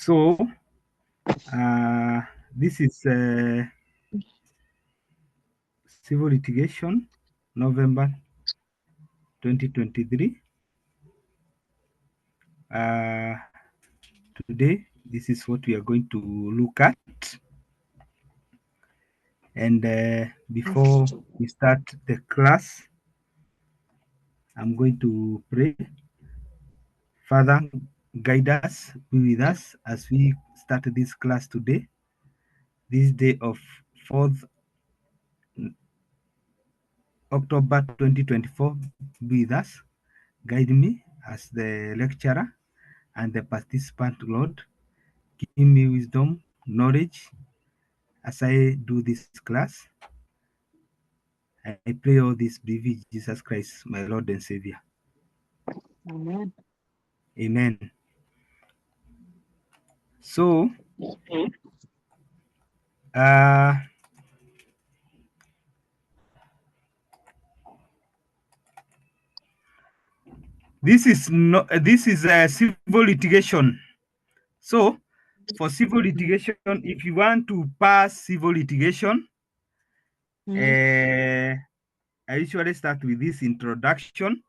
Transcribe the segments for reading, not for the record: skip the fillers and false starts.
So this is civil litigation, November 2023. Today, this is what we are going to look at. And before we start the class, I'm going to pray. Father, guide us, be with us as we start this class today, this day of 4th October 2024. Be with us, guide me as the lecturer and the participant, Lord. Give me wisdom, knowledge as I do this class. I pray all this believe in Jesus Christ, my Lord and Savior. Amen. Amen. So, this is civil litigation. So, for civil litigation, if you want to pass civil litigation, I usually start with this introduction.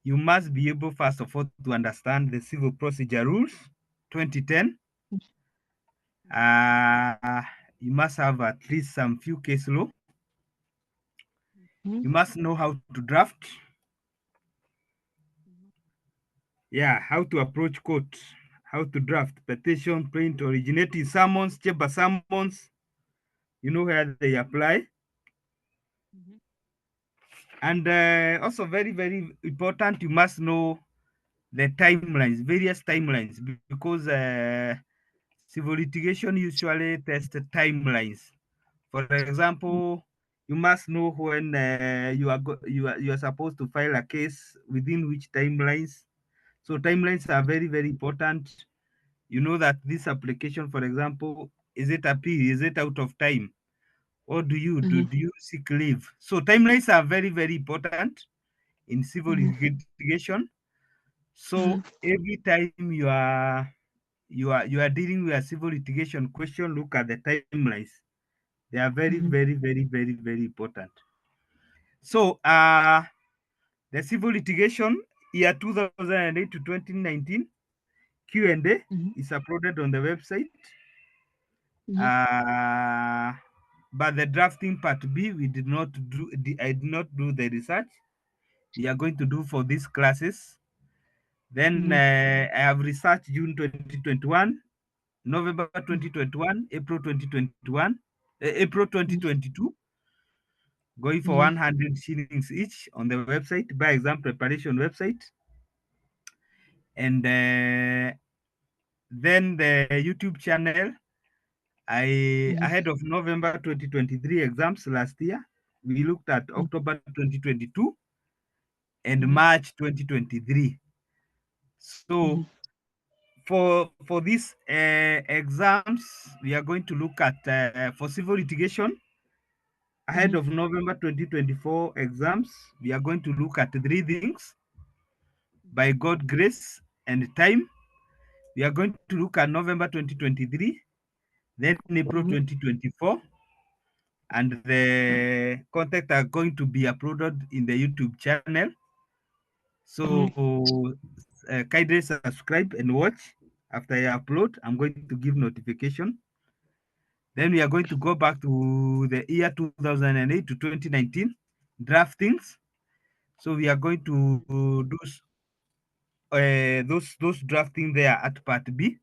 You must be able, first of all, to understand the Civil Procedure Rules 2010. You must have at least some few case law. You must know how to draft. Yeah, how to approach court, how to draft petition, print, originating summons, chamber summons. You know where they apply. And also very, very important, you must know the timelines, various timelines, because civil litigation usually tests timelines. For example, you must know when you are supposed to file a case, within which timelines. So timelines are very, very important. You know that this application, for example, is it appeal? Is it out of time? Or do you seek leave? So timelines are very, very important in civil litigation. So every time you are dealing with a civil litigation question, look at the timelines. They are very, very, very, very, very important. So the civil litigation year 2008 to 2019 Q&A is uploaded on the website. But the drafting part B, we did not do. I did not do the research. We are going to do for these classes. Then I have researched June 2021, November 2021, April 2021, April 2022, going for 100 shillings each on the website, by exam preparation website. And then the YouTube channel, ahead of November 2023 exams last year, we looked at October 2022 and March 2023. So for these exams, we are going to look at for civil litigation ahead of November 2024 exams. We are going to look at three things: by God grace and time. We are going to look at November 2023, then April 2024, and the content are going to be uploaded in the YouTube channel. So kindly subscribe and watch. After I upload, I'm going to give notification. Then we are going to go back to the year 2008 to 2019 draftings. So we are going to do those drafting there at part B.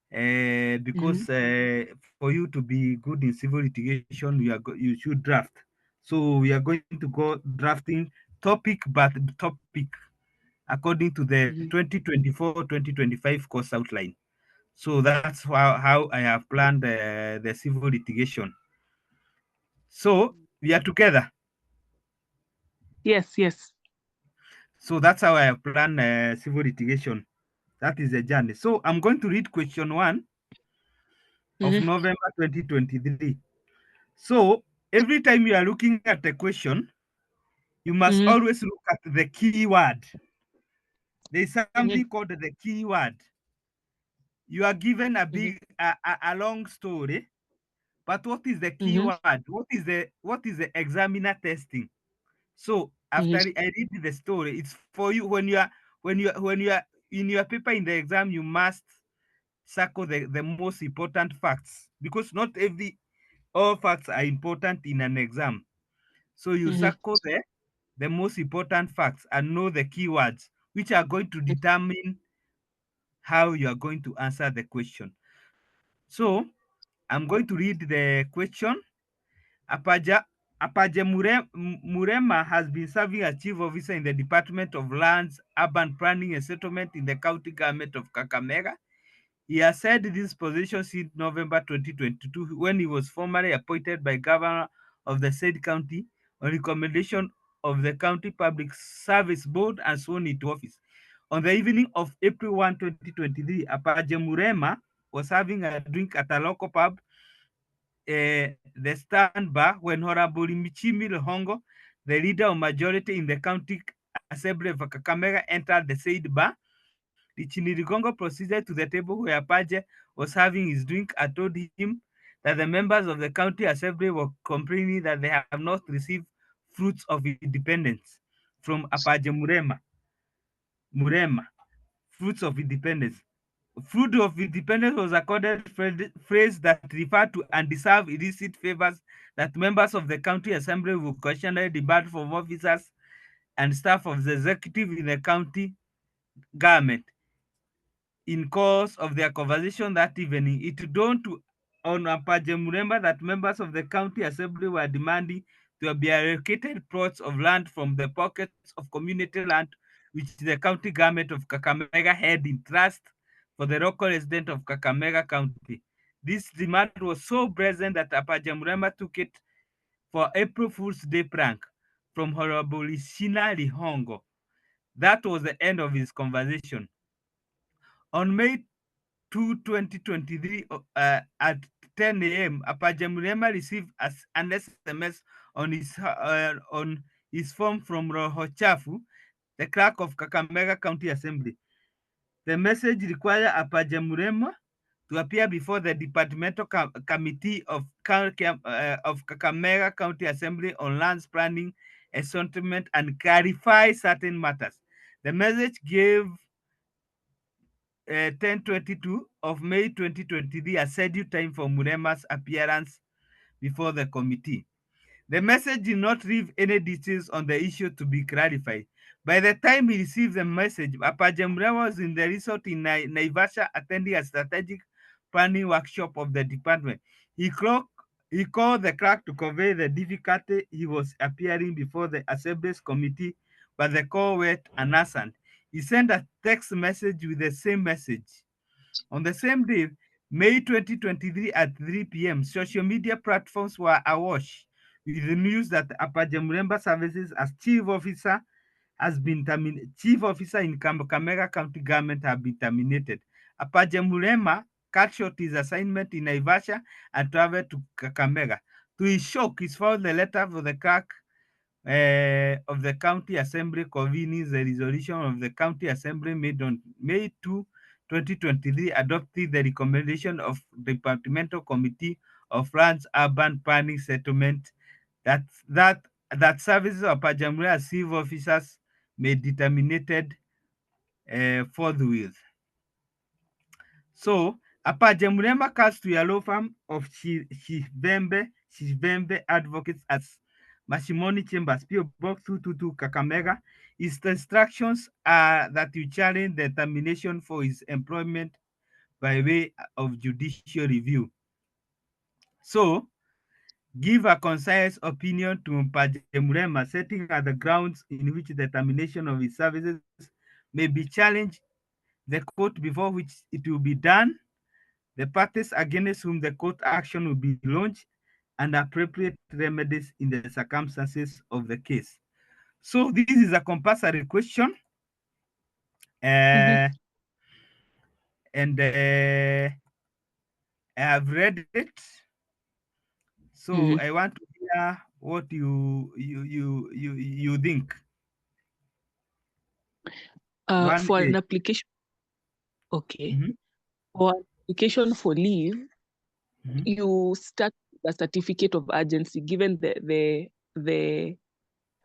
Because for you to be good in civil litigation, you should draft. So we are going to go drafting topic by topic according to the 2024-2025 course outline. So that's how I have planned the civil litigation. So we are together. Yes, yes. So that's how I have planned civil litigation. That is the journey. So I'm going to read question 1 of November 2023. So every time you are looking at a question, you must always look at the keyword. There's something called the keyword. you are given a Mhm. big a long story, but what is the Mhm. keyword? What is the examiner testing? So after Mhm. I read the story, it's for you when you are in your paper in the exam, you must circle the most important facts, because not every all facts are important in an exam. So you Mhm. circle the most important facts and know the keywords which are going to determine how you are going to answer the question. So I'm going to read the question. Apaja Murema has been serving as chief officer in the Department of Lands, Urban Planning and Settlement in the county government of Kakamega. He has held this position since November 2022, when he was formally appointed by Governor of the said county on recommendation of the County Public Service Board and sworn into office. On the evening of April 1, 2023, Apaje Murema was having a drink at a local pub, the Stand Bar, when Honorable Michimi Hongo, the leader of majority in the county assembly of Kakamega, entered the said bar. Ligongo proceeded to the table where Apache was having his drink and told him that the members of the county assembly were complaining that they have not received fruits of independence from Apache Murema, fruits of independence. Fruit of independence was accorded phrase that referred to undeserved illicit favors that members of the county assembly will occasionally demand from officers and staff of the executive in the county government. In course of their conversation that evening, it dawned on Apache Muremba that members of the county assembly were demanding to be allocated plots of land from the pockets of community land which the county government of Kakamega had in trust for the local resident of Kakamega County. This demand was so brazen that Apache Muremba took it for April Fool's Day prank from Honorable Shina Lihongo. That was the end of his conversation. On May 2, 2023, at 10 a.m., Apache Murema received an SMS on his phone from Roho Chafu, the clerk of Kakamega County Assembly. The message required Apache Murema to appear before the departmental committee of Kakamega County Assembly on lands planning, settlement, and clarify certain matters. The message gave 10:22 of May 2023 a scheduled time for Murema's appearance before the committee. The message did not leave any details on the issue to be clarified. By the time he received the message, Apache Murema was in the resort in Naivasha attending a strategic planning workshop of the department. He called the clerk to convey the difficulty he was appearing before the Assembly's committee, but the call went unanswered. He sent a text message with the same message. On the same day, May 2023 at 3 p.m., social media platforms were awash with the news that Apache Muremba Services as chief officer in Kakamega County government have been terminated. Apache Murema cut short his assignment in Naivasha and traveled to Kakamega. To his shock, he filed the letter for the clerk of the County Assembly convening the resolution of the County Assembly made on May 2, 2023, adopting the recommendation of the Departmental Committee of Lands, Urban Planning Settlement that that that services of Pajamura as civil officers may be terminated forthwith. So, Apache Murema cuts to a law firm of Shivembe Advocates as Mashimoni Chambers, PO Box 222 Kakamega. His instructions are that you challenge the termination for his employment by way of judicial review. So, give a concise opinion to Mpaje Murema, setting out the grounds in which the termination of his services may be challenged, the court before which it will be done, the parties against whom the court action will be launched, and appropriate remedies in the circumstances of the case. So this is a compulsory question, Mhm. uh, and I have read it. So Mhm. I want to hear what you think. For an 1A. application, okay. Mhm. For application for leave, Mhm. you start a certificate of urgency given the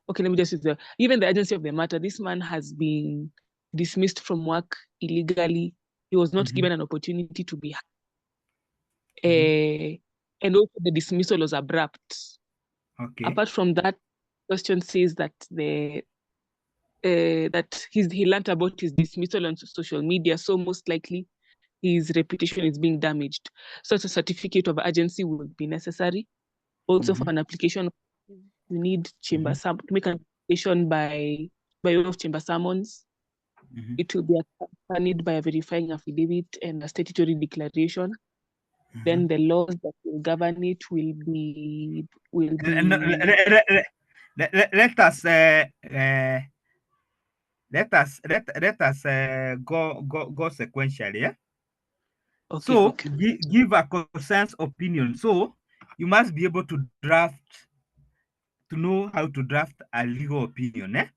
okay, let me just use given the urgency of the matter. This man has been dismissed from work illegally. He was not given an opportunity to be and also the dismissal was abrupt. Okay. Apart from that, question says that that he learned about his dismissal on social media, so most likely his reputation is being damaged. Such a certificate of urgency would be necessary. Also, for an application, you need to make an application by way of chamber summons. It will be accompanied by a verifying affidavit and a statutory declaration. Then the laws that will govern it will be let us go sequentially. Yeah? okay. So give a consensus opinion. So you must be able to know how to draft a legal opinion.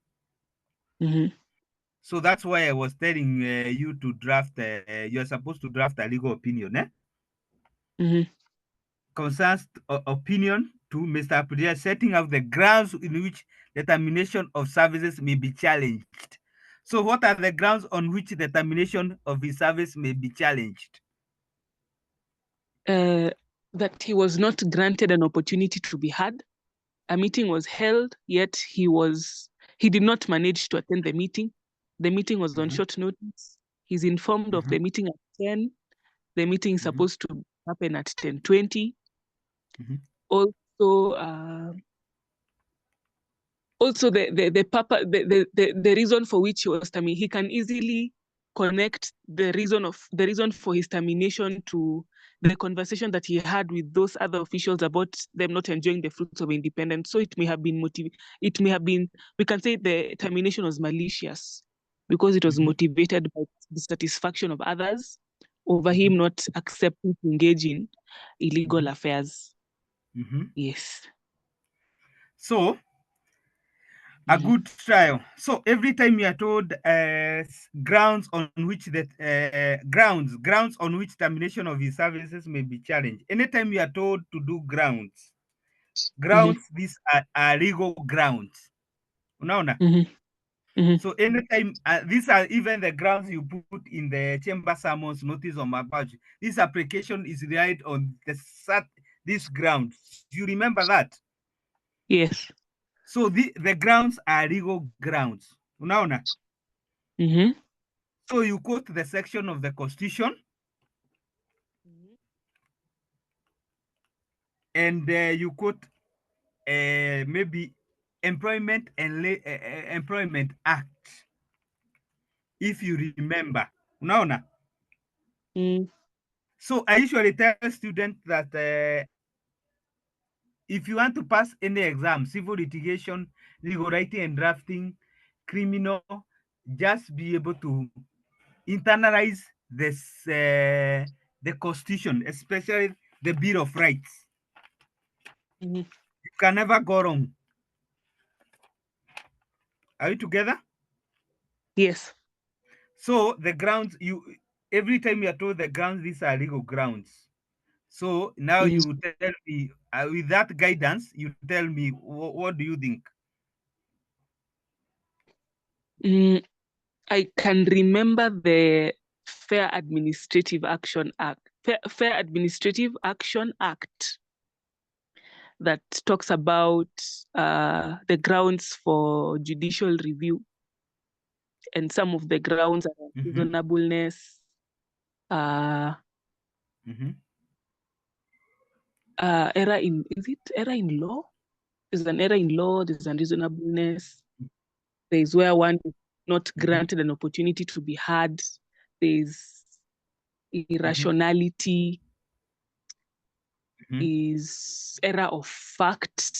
So that's why I was telling you to draft. You're supposed to draft a legal opinion. Concerns opinion to Mr. Apudia, setting out the grounds in which the termination of services may be challenged. So, what are the grounds on which the termination of his service may be challenged? That he was not granted an opportunity to be heard. A meeting was held, yet he did not manage to attend the meeting. The meeting was on short notice. He's informed of the meeting at 10. The meeting is supposed to happen at 10:20. Also, the reason for which he was terminated, he can easily connect the reason for his termination to the conversation that he had with those other officials about them not enjoying the fruits of independence. So it may have been we can say the termination was malicious because it was motivated by the satisfaction of others over him not accepting to engage in illegal affairs. Yes. So a good trial. So every time you are told grounds on which grounds on which termination of his services may be challenged. Anytime you are told to do grounds, these are legal grounds. Unaona? So anytime these are even the grounds you put in the chamber summons notice on my badge. This application is relied on these grounds. Do you remember that? Yes. So the grounds are legal grounds. Unaona? So you quote the section of the Constitution, and you quote maybe Employment and Employment Act, if you remember. Unaona? So I usually tell students that if you want to pass any exam, civil litigation, legal writing and drafting, criminal, just be able to internalize this the Constitution, especially the Bill of Rights. You can never go wrong. Are you together? Yes. So the grounds every time you are told the grounds, these are legal grounds. So now you tell me with that guidance, you tell me what do you think? I can remember the Fair Administrative Action Act, Fair Administrative Action Act that talks about the grounds for judicial review, and some of the grounds are reasonableness, error in law? There's an error in law, there's unreasonableness, there's where one is not granted an opportunity to be heard, there's irrationality, is error of fact.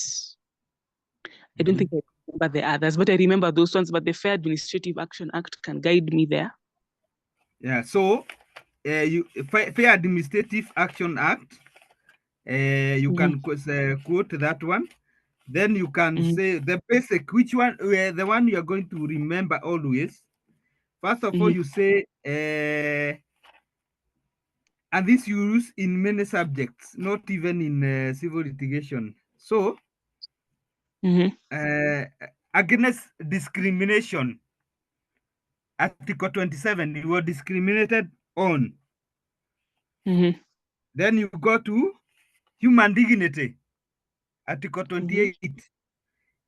I don't think I remember the others, but I remember those ones. But the Fair Administrative Action Act can guide me there. Yeah, so Fair Administrative Action Act, you can quote that one. Then you can say the basic, which one, the one you are going to remember always. First of all, you say and this you use in many subjects, not even in civil litigation. So, against discrimination, Article 27, you were discriminated on. Then you go to human dignity, Article 28.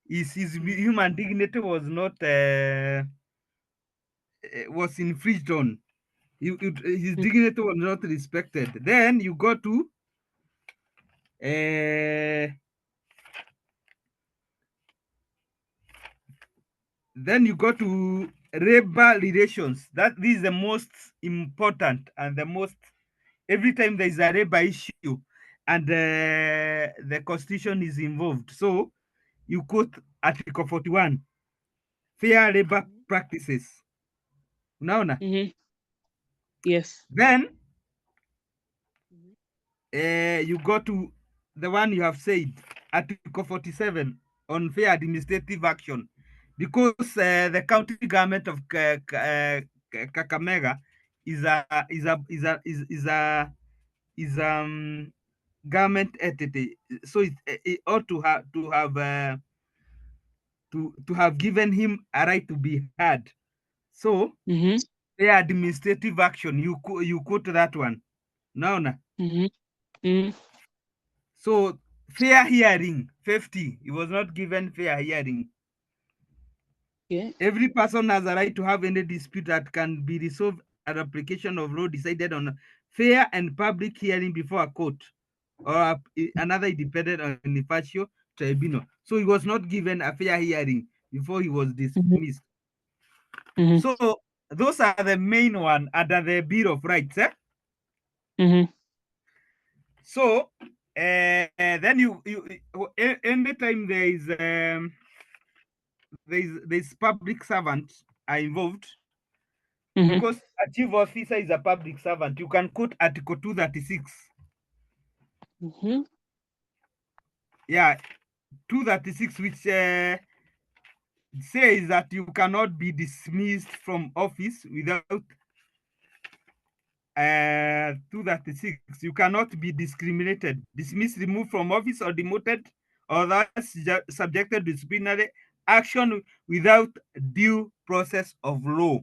His human dignity was not was infringed on. His dignity was not respected. Then you go to labor relations. That this is the most important and the most, every time there is a labor issue and the constitution is involved. So you quote Article 41, fair labor practices. Unaona? Yes. Then you go to the one you have said, Article 47 on fair administrative action, because the county government of Kakamega is a government entity, so it ought to have given him a right to be heard. So fair administrative action, you quote that one. Naona? So fair hearing, 50. He was not given fair hearing. Yeah. Every person has a right to have any dispute that can be resolved at application of law decided on fair and public hearing before a court or another independent or impartial tribunal. So he was not given a fair hearing before he was dismissed. So those are the main one under the Bill of Rights. So then you anytime there's public servants are involved, because a chief officer is a public servant, you can quote Article 236. Yeah, 236, which says that you cannot be dismissed from office without 236. You cannot be discriminated, dismissed, removed from office, or demoted, or thus subjected to disciplinary action without due process of law.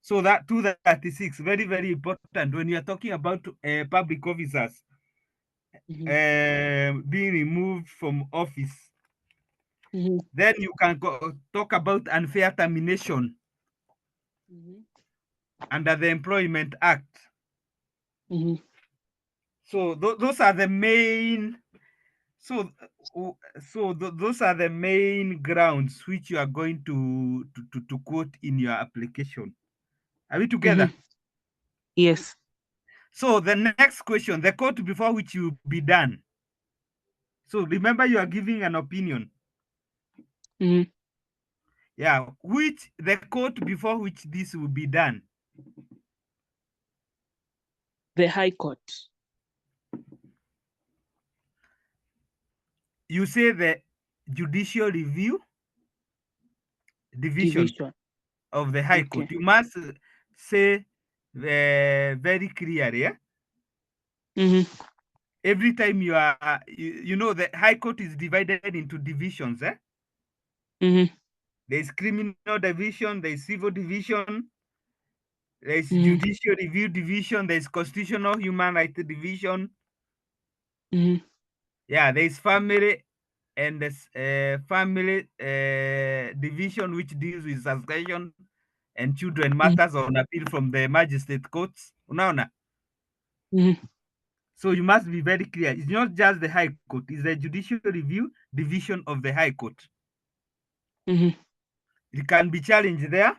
So that 236, very, very important when you are talking about public officers being removed from office. Then you can talk about unfair termination under the Employment Act. So those are the main. Those are the main grounds which you are going to quote in your application. Are we together? Yes. So the next question, the court before which you be done. So remember, you are giving an opinion. Yeah, which the court before which this will be done? The High Court. You say the Judicial Review Division of the High Court. You must say very clearly. Yeah? Every time you are, you know, the High Court is divided into divisions. There's criminal division, there's civil division, there's judicial review division, there's constitutional human rights division. Yeah, there's family and this family division, which deals with succession and children matters on appeal from the magistrate courts. Unaona? So you must be very clear. It's not just the High Court, it's the Judicial Review Division of the High Court. It can be challenged there.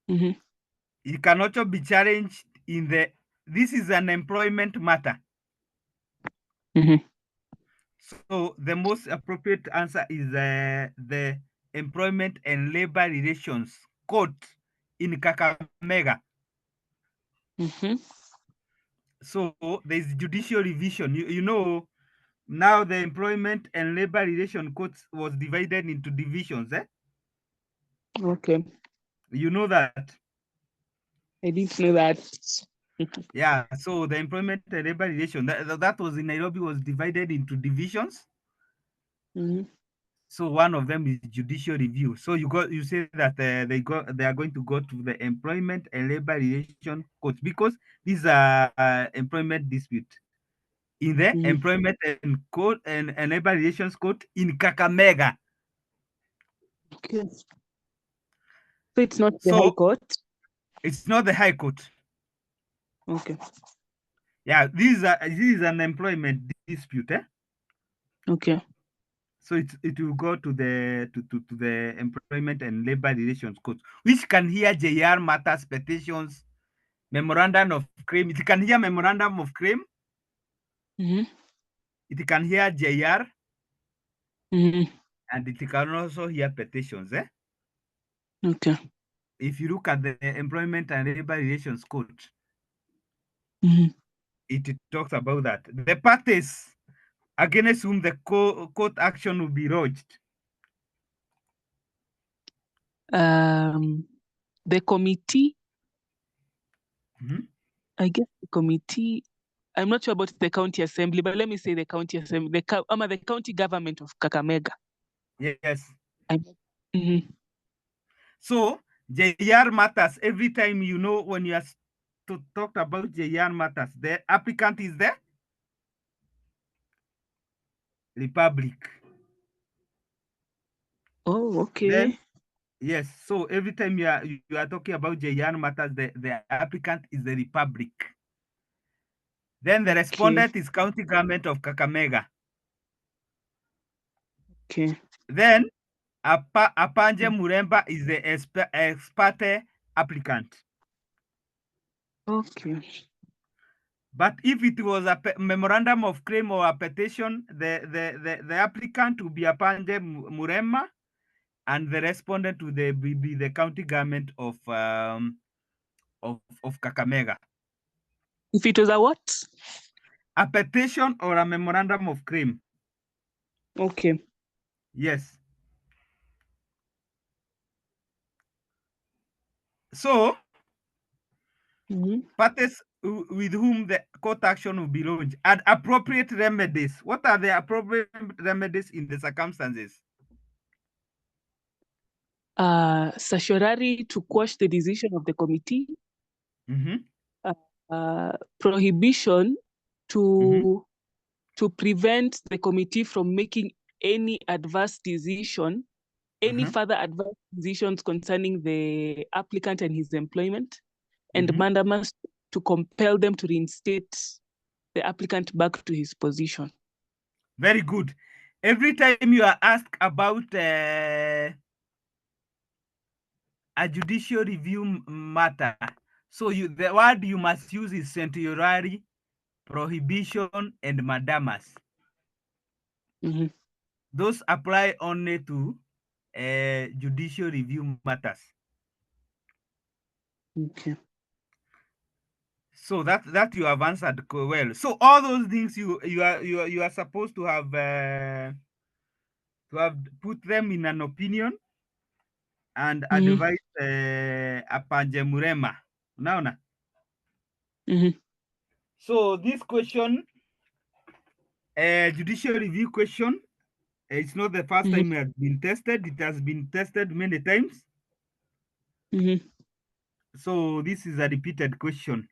It can also be challenged in this is an employment matter. So the most appropriate answer is the Employment and Labor Relations Court in Kakamega. So there's judicial revision. You know, now the Employment and Labor Relation Court was divided into divisions. Okay. You know that? I didn't know that. Yeah, so the employment and labor relation that was in Nairobi was divided into divisions. Mhm. So one of them is judicial review. So you say that they are going to go to the employment and labor relation court because these are employment dispute in the Mhm. employment and court and labor relations court in Kakamega. Okay. So it's not the High So Court. it's not the High Court. Okay. Yeah, this is an employment dispute. Okay. So it will go to the employment and labor relations court, which can hear JR matters, petitions, memorandum of claim. It can hear memorandum of claim. Mhm. It can hear JR, Mhm. and it can also hear petitions. Okay. If you look at the employment and labor relations court, Mhm. it talks about that. The parties against whom the court action will be lodged. The committee, Mhm. I guess the committee, I'm not sure about the county assembly, but let me say the county assembly, the county government of Kakamega. Yes. Mhm. So JR matters every time, when you are talked about JR matters, the applicant is the Republic. Oh, okay. Then yes, so every time you are talking about JR matters, the applicant is the Republic. Then the respondent is county government of Kakamega. Okay. Then Apanje Muremba is the ex parte applicant. Okay. But if it was a memorandum of claim or a petition, the applicant will be Apanje Muremba, and the respondent will be the county government of Kakamega. If it was a what? A petition or a memorandum of claim. Okay. Yes. So parties with whom the court action will be launched and appropriate remedies. What are the appropriate remedies in the circumstances? Certiorari to quash the decision of the committee. Mm-hmm. Prohibition to prevent the committee from making any adverse decision, any further adverse decisions concerning the applicant and his employment, and mandamus to compel them to reinstate the applicant back to his position. Very good. Every time you are asked about a judicial review matter, so the word you must use is certiorari, prohibition, and mandamus. Those apply only to judicial review matters. Okay. So that you have answered well. So all those things you are supposed to have put them in an opinion and advise Apanje Murema. Unaona? So this question, judicial review question, it's not the first time it has been tested. It has been tested many times. So this is a repeated question.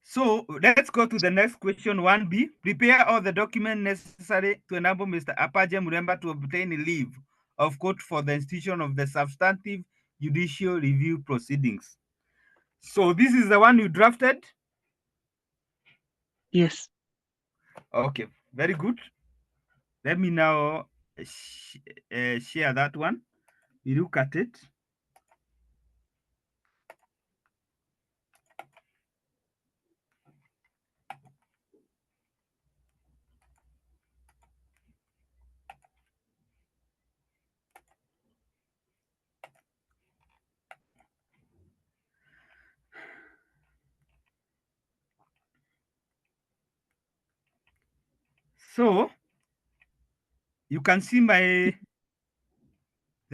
So let's go to the next question, 1B. Prepare all the documents necessary to enable Mr. Apaje Muremba to obtain a leave of court for the institution of the substantive judicial review proceedings. So this is the one you drafted? Yes. Okay, very good. Let me now share that one. We look at it. So you can see the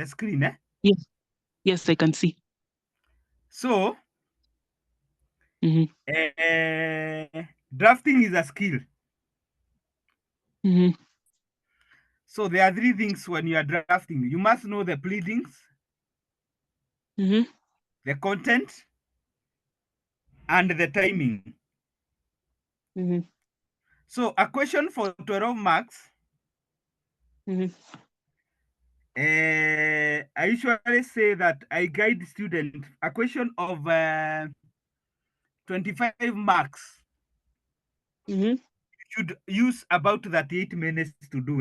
screen, eh? Yes. Yes, I can see. So Mhm. drafting is a skill. Mhm. So there are three things when you are drafting. You must know the pleadings, Mhm. the content, and the timing. Mhm. So a question for 12 marks, Mhm. I usually say that I guide students a question of 25 marks. Mhm. You should use about 38 minutes to do.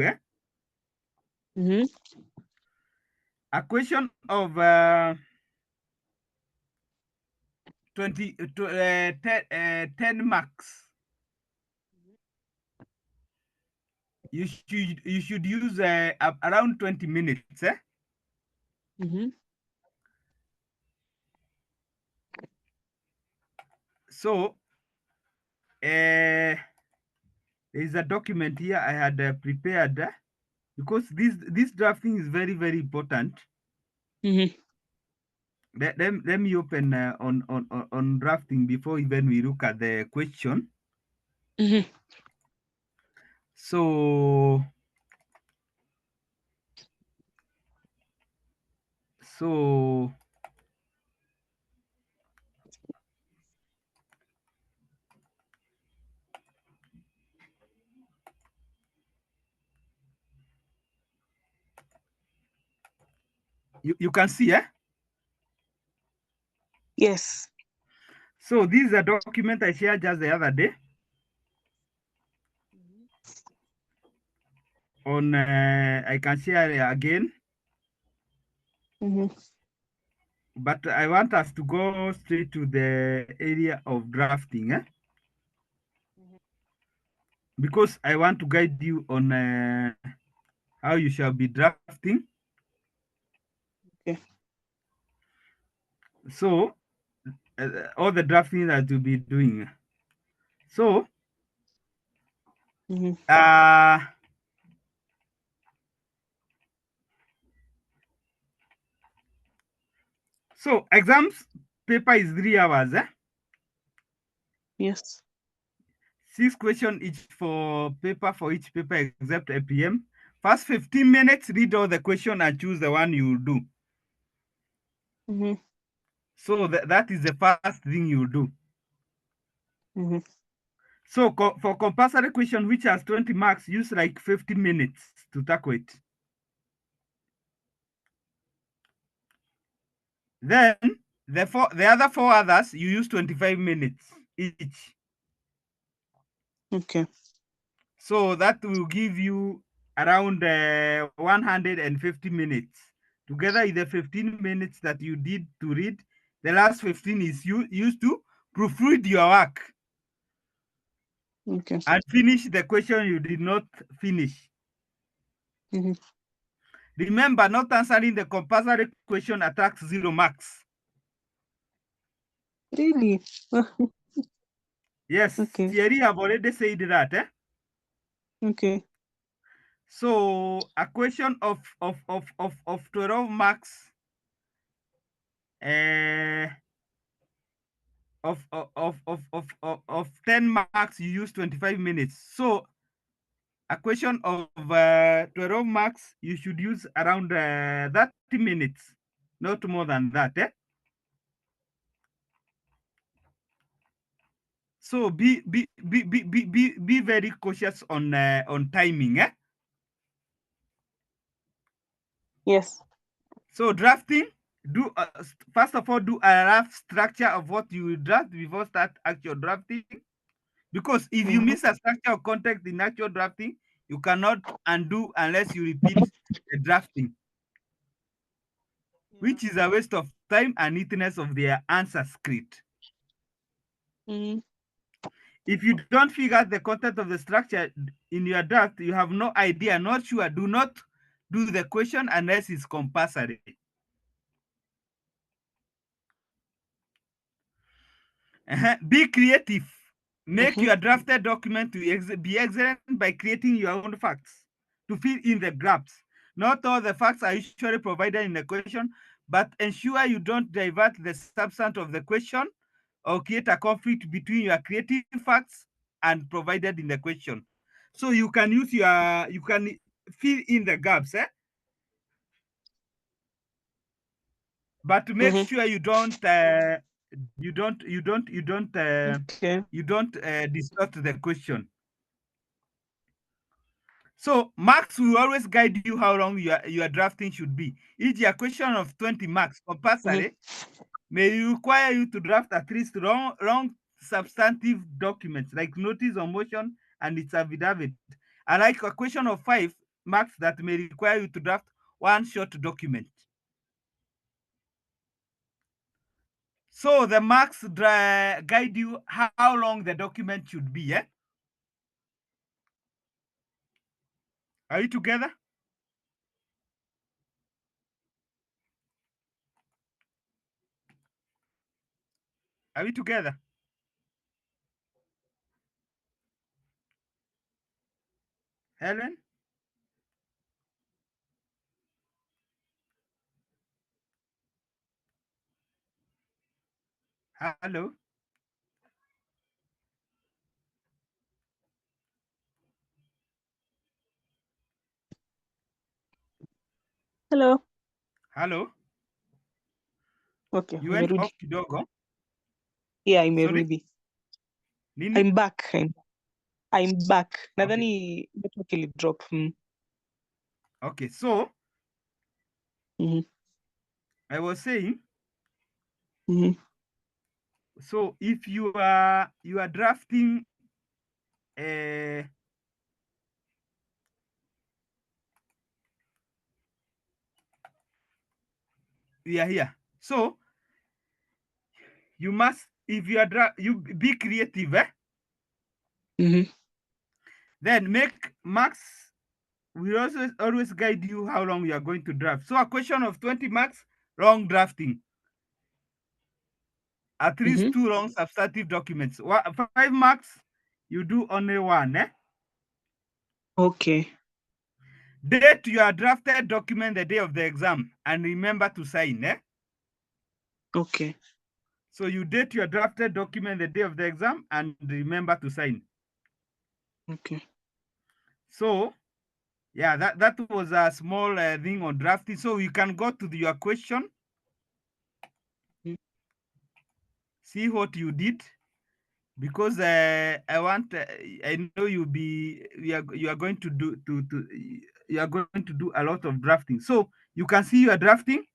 Mhm. A question of 10 marks. You should use around 20 minutes. Mhm. So there is a document here I had prepared because this drafting is very very important. Mhm. Let me open on drafting before even we look at the question. Mhm. So so you can see, Yes. so this is a document I shared just the other day on I can share it again, Mhm. but I want us to go straight to the area of drafting, because I want to guide you on how you shall be drafting. Okay. So all the drafting that you'll be doing. So Mhm. So exams paper is 3 hours. Yes. 6 questions each for paper for each paper except APM. First 15 minutes, read all the question and choose the one you will do. Mhm. So that is the first thing you do. Mhm. So for compulsory question which has 20 marks, use like 15 minutes to tackle it. Then the other 4 others, you use 25 minutes each. Okay. So that will give you around 150 minutes. Together with the 15 minutes that you did to read, the last 15 is used to proofread your work Okay. and finish the question you did not finish. Mhm. Remember, not answering the compulsory question attracts 0 marks. Really? Yes, Okay. Thierry have already said that. Okay. So a question of 12 marks of 10 marks, you use 25 minutes. So a question of 12 marks, you should use around 30 minutes, not more than that. So be very cautious on timing. Yes. So drafting, do first of all do a rough structure of what you will draft before start actual drafting. Because if you Mhm. miss a structure or context in actual drafting, you cannot undo unless you repeat the drafting, Yeah. which is a waste of time and neatness of their answer script. Mhm. If you don't figure out the content of the structure in your draft, you have no idea, not sure, do not do the question unless it's compulsory. Be creative. Make Mhm. your drafted document to be excellent by creating your own facts to fill in the gaps. Not all the facts are usually provided in the question, but ensure you don't divert the substance of the question or create a conflict between your creative facts and provided in the question. So you can use you can fill in the gaps, but make sure you don't Okay. distort the question. So marks will always guide you how long your drafting should be. If your question of 20 marks compulsory may require you to draft at least long substantive documents like notice of motion and its affidavit. Unlike a question of 5 marks that may require you to draft one short document. So the marks guide you how long the document should be. Are you together? Are we together? Helen? Hello? Hello. Hello? Okay, You went nimerudi. off kidogo. Yeah, Sorry? imerudi. Nini? I'm back. I'm back. Okay. Nadhani network ilidrop. Okay, so I was saying, so if you are drafting we are here. So you must, if you are you be creative, then make marks will also always guide you how long you are going to draft. So a question of 20 marks, long drafting. At least 2 long substantive documents. 5 marks, you do only 1. Okay. Date your drafted document the day of the exam and remember to sign. Okay. So you date your drafted document the day of the exam and remember to sign. Okay. So yeah, that was a small thing on drafting. So you can go to your question, see what you did, because I want I know you are going to do you are going to do a lot of drafting. So you can see you are drafting.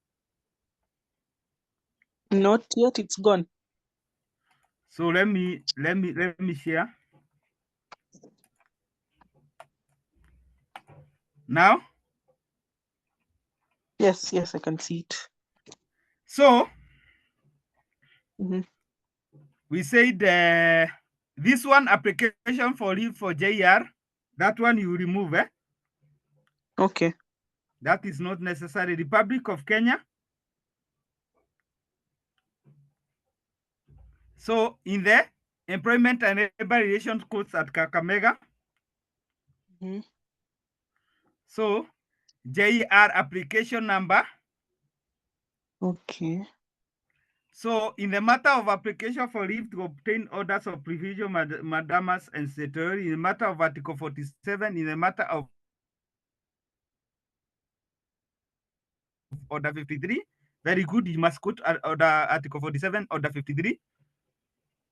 Not yet. It's gone. So let me share now. Yes, I can see it. So we said this one application for leave for JR, that one you remove. Okay. That is not necessary. Republic of Kenya. So in the employment and labor relations codes at Kakamega. So JR application number. Okay. So in the matter of application for leave to obtain orders of provision, mandamus, and statutory, in the matter of Article 47, in the matter of Order 53, very good, you must quote Order Article 47, Order 53.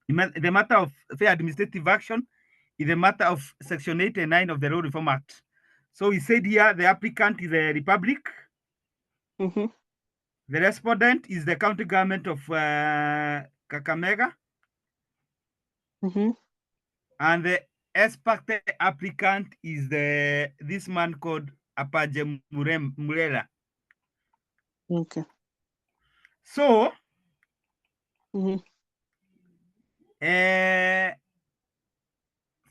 In the matter of fair administrative action, in the matter of Section 8 and 9 of the Law Reform Act. So we said here the applicant is the Republic. The respondent is the county government of Kakamega. And the ex parte applicant is this man called Apaje Murela. Okay. So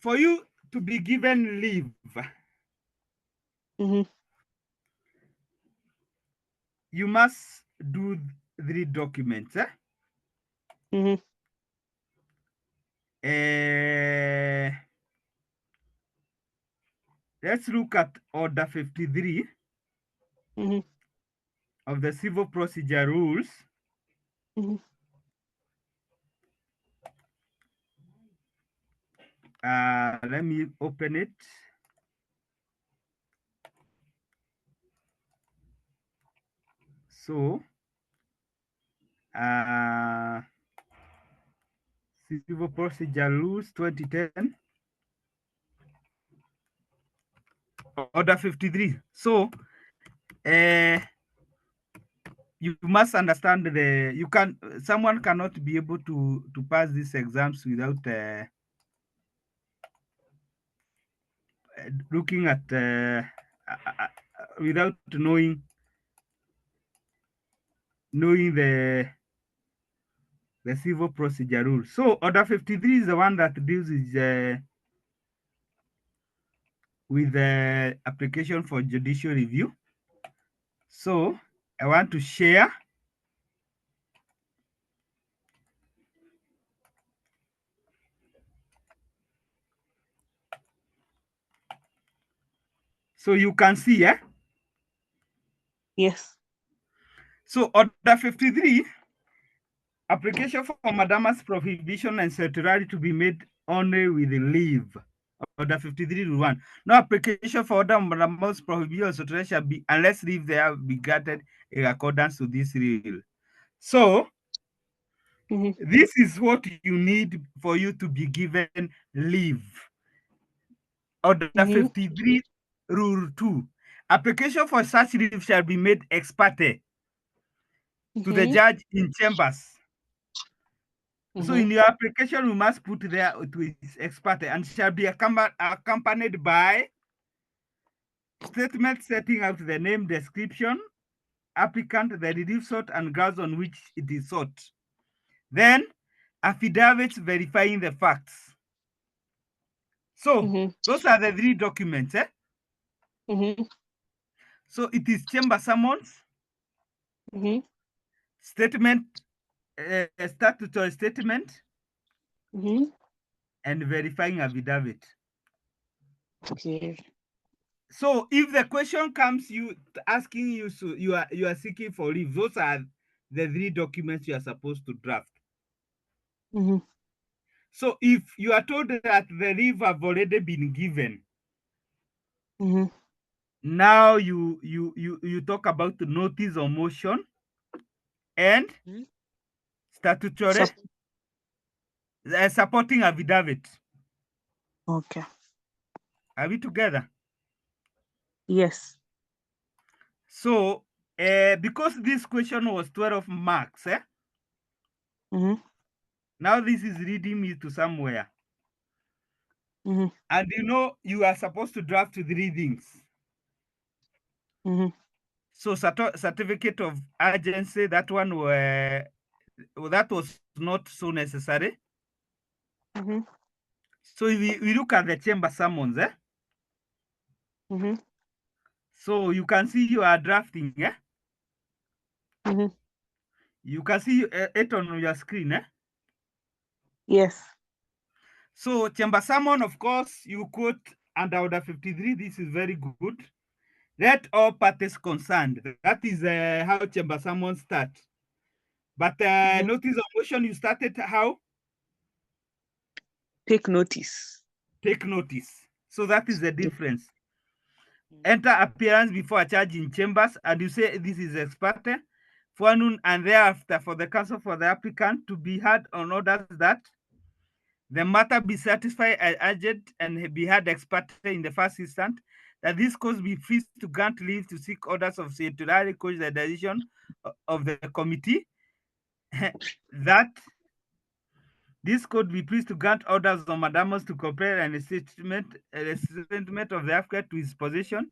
for you to be given leave, you must do 3 documents. Let's look at Order 53. Mhm. of the civil procedure rules. Mhm. Let me open it. So, civil procedure rules 2010, order 53. So, you must understand someone cannot be able to pass these exams without looking at without knowing the civil procedure rules. So order 53 is the one that deals with the application for judicial review. So I want to share. So you can see, yeah? Yes. So order 53, application for mandamus prohibition and certiorari to be made only with leave. Order 53 rule 1. No application for order mandamus prohibition or certiorari shall be unless leave they have been granted in accordance to this rule. So this is what you need for you to be given leave. Order 53 rule 2. Application for such leave shall be made ex parte to the judge in chambers. So in your application, we must put there to its ex parte and shall be accompanied by statement setting out the name, description, applicant, the relief sought, and grounds on which it is sought. Then affidavits verifying the facts. So those are the 3 documents. So it is chamber summons, statement, statutory statement, and verifying affidavit. Okay. So if the question comes you asking you, so you are seeking for leave, those are the 3 documents you are supposed to draft. So if you are told that the leave have already been given, now you talk about the notice or motion and statutory supporting affidavit. Okay. Are we together? Yes. So because this question was 12 marks, now this is leading me to somewhere. And you are supposed to draft 3 things. So certificate of urgency, that one that was not so necessary. So we look at the chamber summons. So you can see you are drafting. You can see it on your screen. Yes. So chamber summon, of course, you quote under order 53. This is very good. Let all parties concerned. That is how chamber summon start. But notice of motion, you started how? Take notice. Take notice. So that is the difference. Enter appearance before a charge in chambers, and you say this is ex parte, forenoon, and thereafter for the counsel for the applicant to be heard on orders that the matter be satisfied and urgent and be heard ex parte in the first instant, that this cause be free to grant leave to seek orders of certiorari coach the decision of the committee, that this court be pleased to grant orders on mandamus to compare an statement of the applicant to his possession,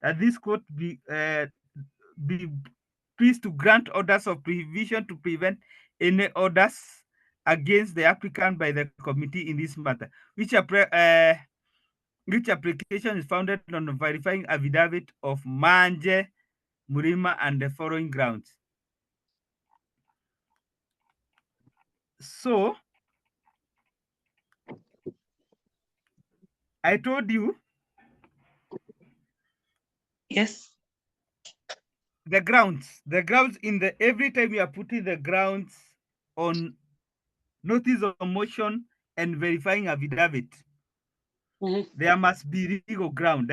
that this court be pleased to grant orders of prohibition to prevent any orders against the applicant by the committee in this matter, which application is founded on verifying affidavit of Manje, Murima, and the following grounds. So I told you. Yes. the grounds in the every time you are putting the grounds on notice of motion and verifying affidavit, there must be legal ground.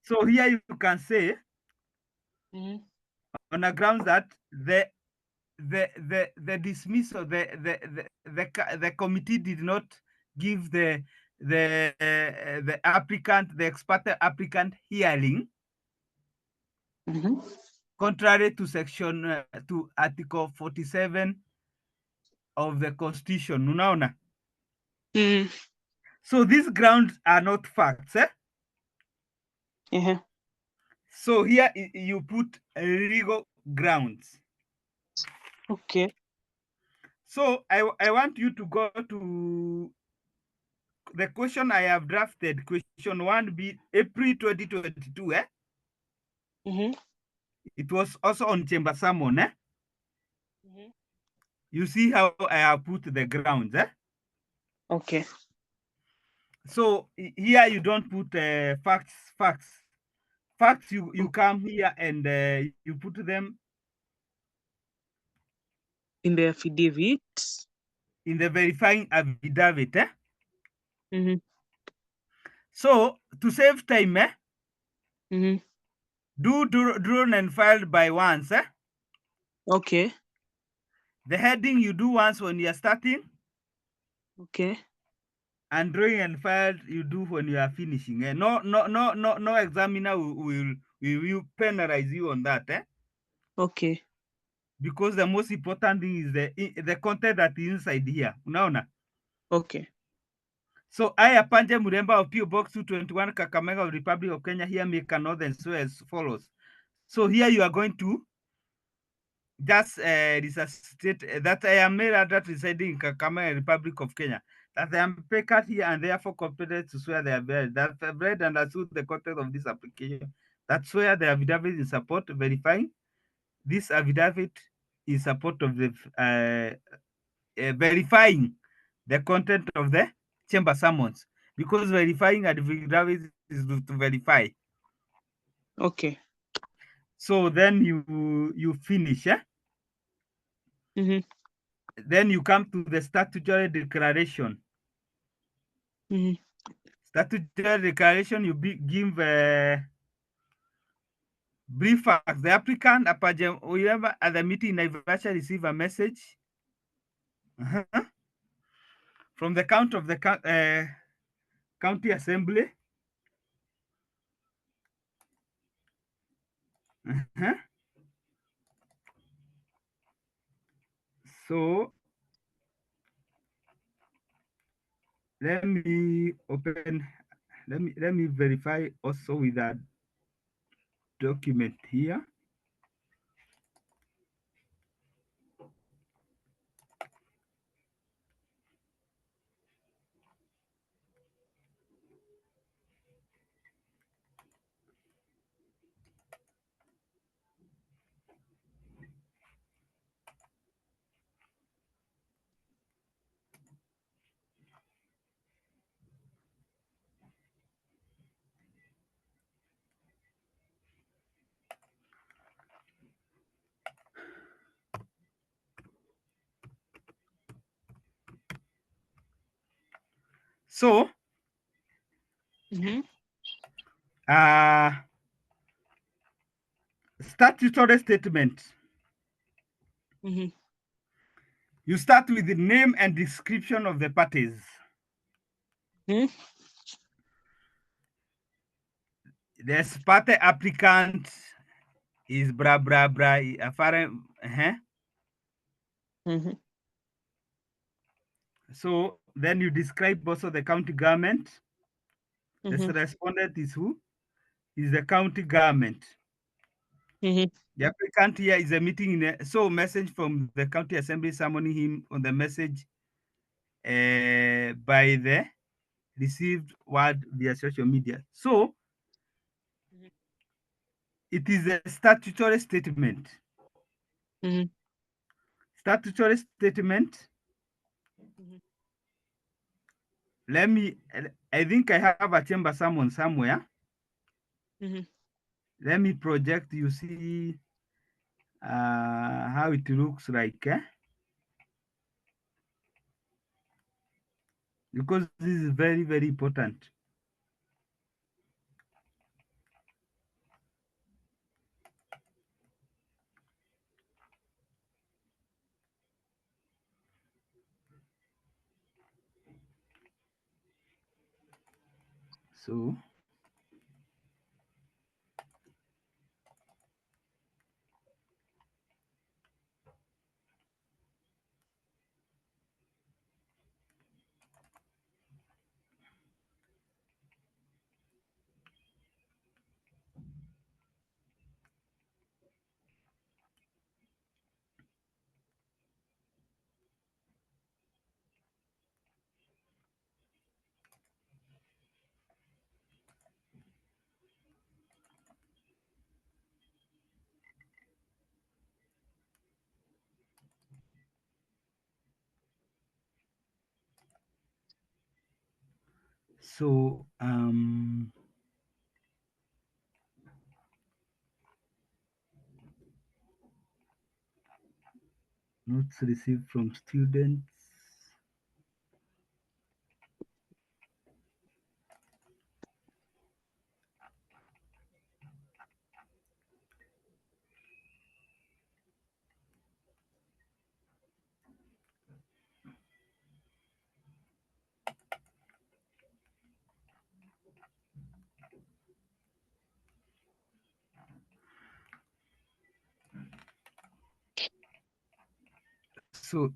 So here you can say on a grounds that the dismissal, the committee did not give the applicant, the expert applicant hearing, contrary to section to article 47 of the constitution. Unaona? So these grounds are not facts. So here you put legal grounds. Okay. So I want you to go to the question I have drafted, question 1B, April 2022. It was also on chamber summon. You see how I have put the grounds. Okay. So here you don't put facts. Facts, you come here and you put them In the affidavit. in the verifying affidavit. So to save time, do drawn and filed by once. Okay. The heading you do once when you are starting. Okay. And drawing and filed you do when you are finishing. No examiner will penalize you on that. Okay. Because the most important thing is the content that is inside here. Unaona? Okay. So I, Apanje Muremba of PO Box 221, Kakamega of Republic of Kenya, here make an order and so as follows. So here you are going to just resuscitate that I am made that residing in Kakamega, Republic of Kenya, that I am Pekat here and therefore competent to swear they are buried, that I've read and understood the content of this application, that swear the affidavit in support, verifying this affidavit in support of the verifying the content of the chamber summons, because verifying affidavit is to verify. Okay. So then you finish. Then you come to the statutory declaration. Statutory declaration, you give brief facts. The applicant, whoever at the meeting in Naivasha receive a message from the count of the county assembly. So let me open, let me verify also with that document here. So statutory statement. You start with the name and description of the parties. There's party applicant is bra bra bra. So then you describe also the county government. The respondent is who? Is the county government. The applicant here is a meeting in a message from the county assembly summoning him on the message by the received word via social media. So it is a statutory statement. Statutory statement. I think I have a chamber summon somewhere. Let me project, you see how it looks like, because this is very, very important. So So notes received from students. So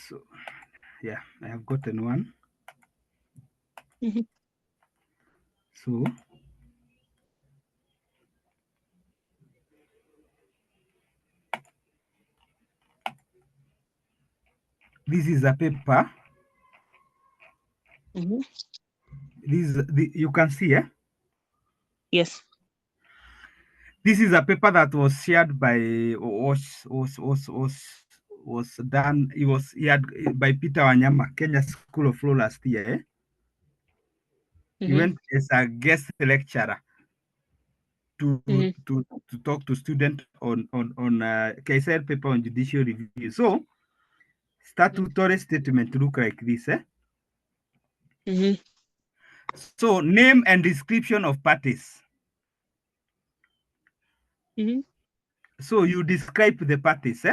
so yeah, I have gotten one. Mhm. So this is a paper. Mhm. You can see, Yes. this is a paper that was shared by was done. It was shared by Peter Wanyama, Kenya School of Law last year. He Mhm. went as a guest lecturer to Mhm. to talk to students on KSL paper on judicial review. So statutory statement look like this. Mhm. So name and description of parties. Mhm. So you describe the parties.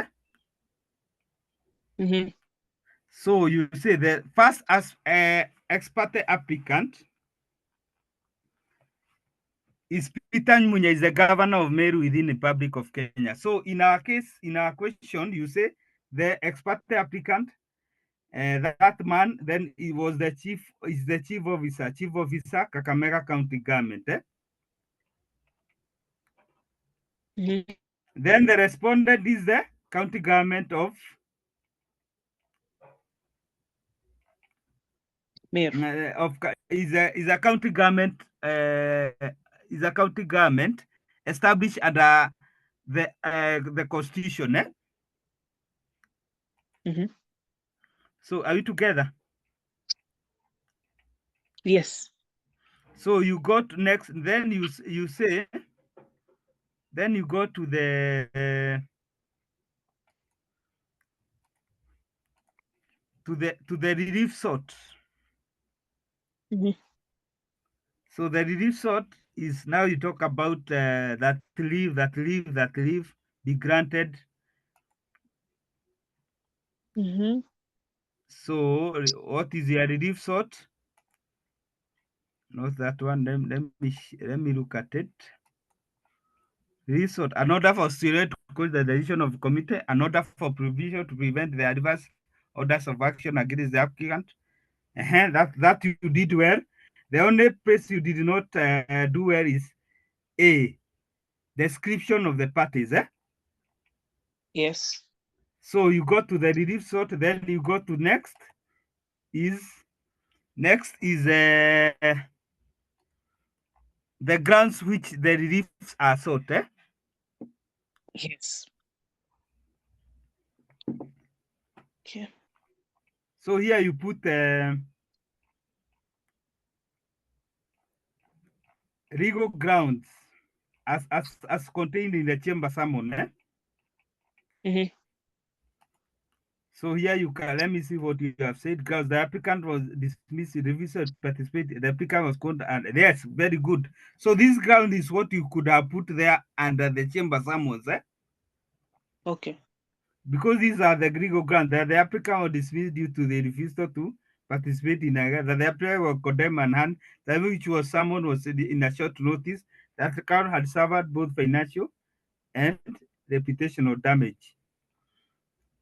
Mhm. So you say the first as ex parte applicant is Peter Munya, is the governor of Meru within the Republic of Kenya. So in our case, in our question, you say the ex parte applicant, that man, then he was the chief, is the chief officer, Kakamega County government. Mhm. Then the respondent is the county government of Meru. Is a county government established under the constitution. Mm-hmm. So are we together? Yes. So you go to next, then you say, then you go to the relief sort. Mm-hmm. So the relief sort is, now you talk about that leave be granted. Mm-hmm. So what is your relief sort? Not that one. Let me look at it. Relief sort: an order for Australia to cause the decision of the committee, an order for provision to prevent the adverse orders of action against the applicant. That you did well. The only place you did not do well is A, description of the parties. Yes. So you go to the relief sort, then you go to next is the grounds which the reliefs are sought. Yes. Okay. So here you put legal grounds as contained in the chamber summon. Mm-hmm. So here you can, let me see what you have said. Because the applicant was dismissed, the refusal to participate, the applicant was called, and yes, very good. So this ground is what you could have put there under the chamber summons. Okay. Because these are the legal grounds that the applicant was dismissed due to the refusal to participate in a, that the applicant was condemned and hand, that which was summoned was in a short notice, that the applicant had suffered both financial and reputational damage.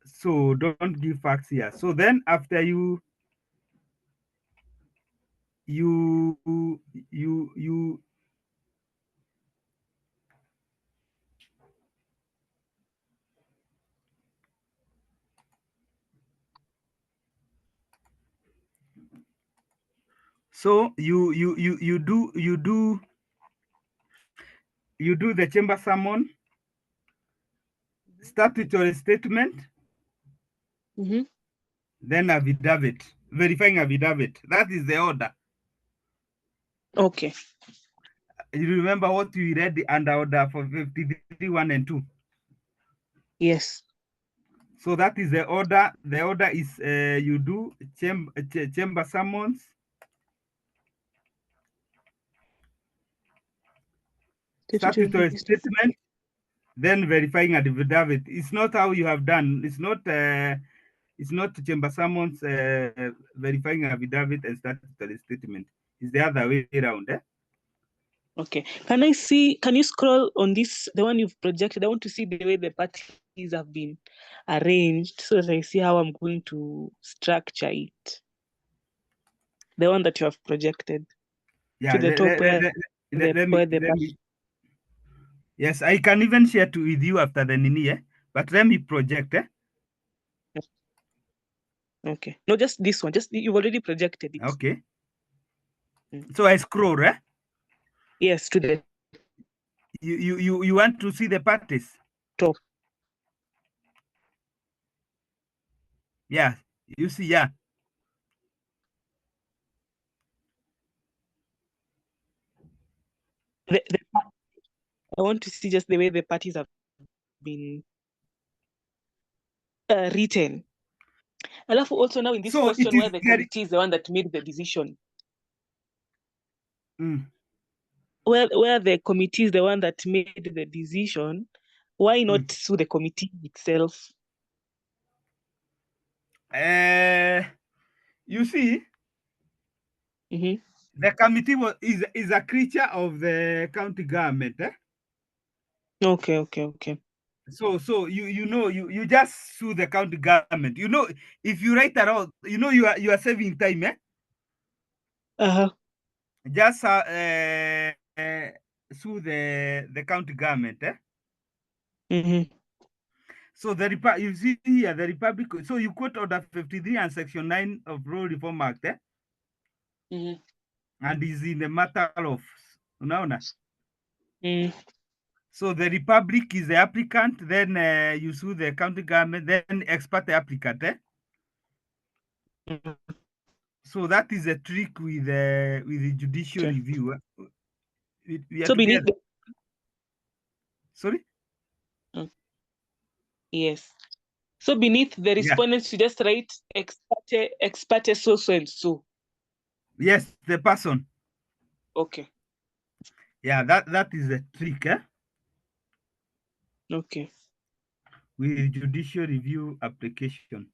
So don't give facts here. So then after you so you do the chamber summon, statutory statement, Mm-hmm. then affidavit, verifying affidavit. That is the order. Okay. You remember what we read under order for 53 1 and 2. Yes. So that is the order. The order is you do chamber summons, statutory statement, then verifying affidavit. It's not how you have done. It's not chamber summons, verifying affidavit and statutory statement. It's the other way around. Okay. Can I see? Can you scroll on this, the one you've projected? I want to see the way the parties have been arranged, so that I see how I'm going to structure it. The one that you have projected Yeah. to the top where Let the me. Yes, I can even share to with you after the nini. But let me project. Okay. No, just this one. Just you've already projected it. Okay. So I scroll. Yes, to the You want to see the parties? top. Yeah. You see, yeah. I want to see just the way the parties have been written. Alafu also now in this So it question is where the committee is the one that made the decision. Where the committee is the one that made the decision, why not sue the committee itself? You see, the committee is a creature of the county government. Okay. So you just sue the county government. If you write around, you are saving time. Just sue the county government. So you see here the Republic. So you quote Order 53 and Section 9 of Rural Reform Act. and is in the matter of, unaona. So the republic is the applicant, then you sue the county government, then expert the applicant. So that is a trick with the judicial review. We are So beneath together. Sorry? Yes. So beneath the respondents, you just write experte so and so. Yes, the person. Okay. Yeah, that is a trick, Okay. with judicial review application.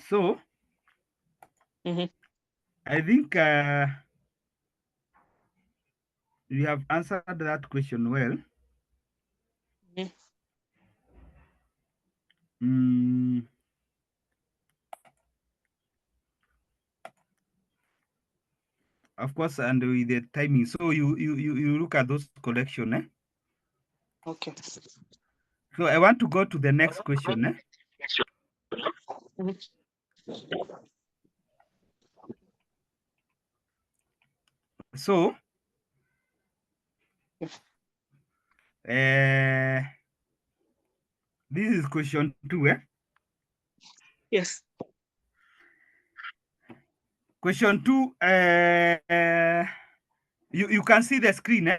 So I think we have answered that question well. Of course, and with the timing. So you look at those collection. Okay. So I want to go to the next question. So this is question 2. Yes. Question 2. You can see the screen.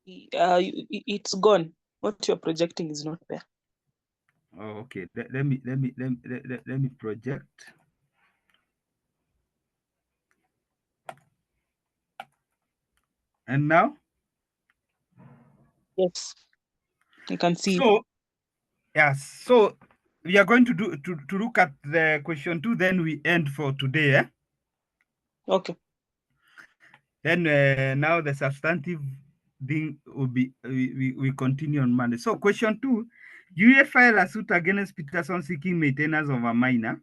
It's gone. What you're projecting is not there. Oh, okay. Let me project. And now? Yes. You can see. So yes. So we are going to look at the question 2. Then we end for today. Okay. Then now the substantive thing will be we continue on Monday. So question 2, UA filed a suit against Peterson seeking maintenance of a minor.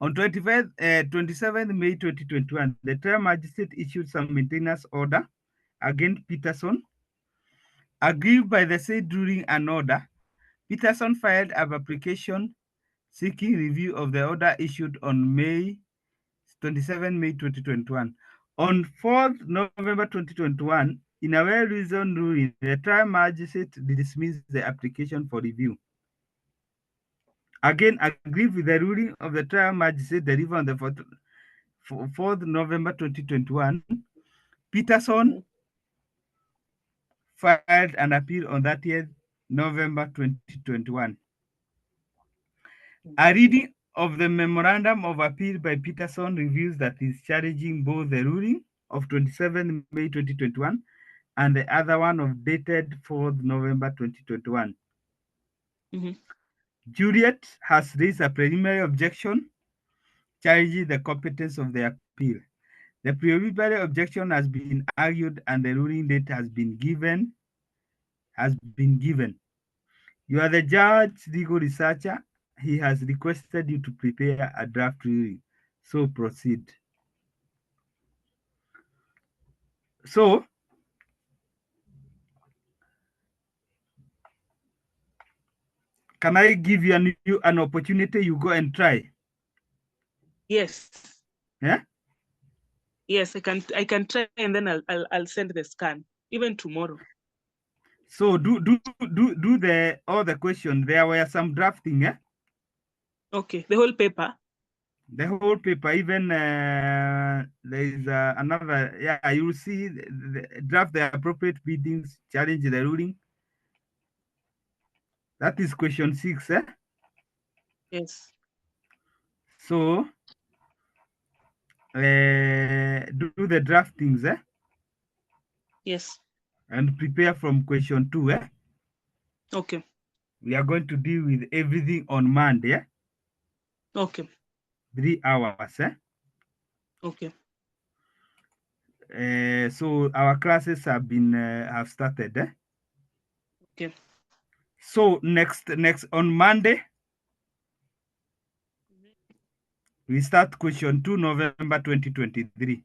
On 27th May 2021, the trial magistrate issued some maintenance order against Peterson. Aggrieved by the said ruling and order, Peterson filed an application seeking review of the order issued on 27 May 2021. On 4th November 2021, in a well-reasoned ruling, the trial magistrate dismissed the application for review. Again, aggrieved with the ruling of the trial magistrate delivered on the 4th November 2021, Peterson filed an appeal on 30th November 2021. A reading of the memorandum of appeal by Peterson reveals that he's challenging both the ruling of 27 May 2021 and the other one of dated 4th November 2021. Juliet has raised a preliminary objection challenging the competence of the appeal. The preliminary objection has been argued and the ruling date has been given. You are the judge's legal researcher. He has requested you to prepare a draft ruling. So proceed. So, can I give you an opportunity? You go and try. Yes. Yeah. Yes, I can try, and then I'll send the scan even tomorrow. So do the all the questions. There were some drafting. Okay, the whole paper. The whole paper, even there is another. Yeah, you will see draft the appropriate pleadings, challenge the ruling. That is question 6. Yes. So do the draftings. Yes. And prepare from question 2. Okay. We are going to deal with everything on Monday. Okay. 3 hours. Okay. So our classes have started. Okay. So next on Monday, we start question 2, November 2023.